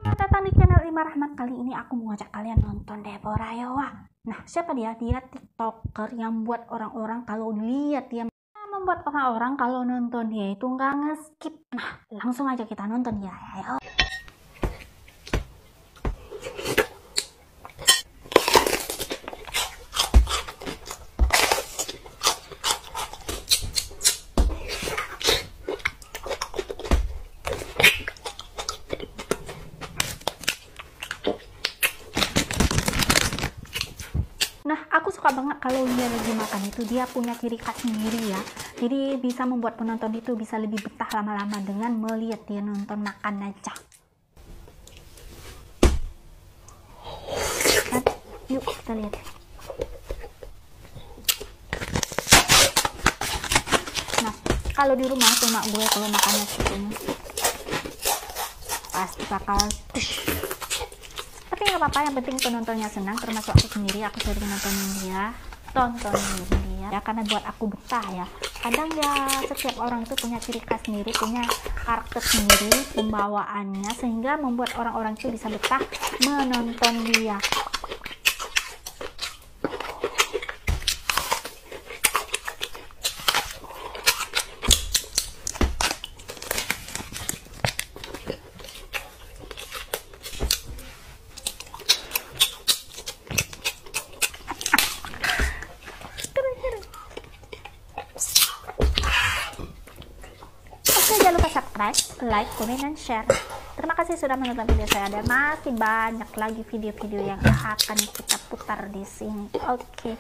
Datang di channel Ima Rahmat. Kali ini aku mau ngajak kalian nonton Deborah Yowa. Nah, siapa dia? Dia TikToker yang buat orang-orang kalau lihat dia membuat orang-orang kalau nonton dia itu nggak nge-skip. Nah, langsung aja kita nonton ya. Ayo. Nah, aku suka banget kalau dia lagi makan itu, dia punya ciri khas sendiri ya. Jadi bisa membuat penonton itu bisa lebih betah lama-lama dengan melihat dia nonton makan aja. Nah, yuk kita lihat. Nah, kalau di rumah tuh mak gue kalau makannya gitu pasti bakal tapi nggak apa-apa, yang penting penontonnya senang, termasuk aku sendiri. Aku sering tontonin dia ya, karena buat aku betah ya. Kadang ya setiap orang itu punya ciri khas sendiri, punya karakter sendiri, pembawaannya, sehingga membuat orang-orang itu bisa betah menonton dia. Jangan lupa subscribe, like, komen, dan share. Terima kasih sudah menonton video saya, dan masih banyak lagi video-video yang akan kita putar di sini. Oke.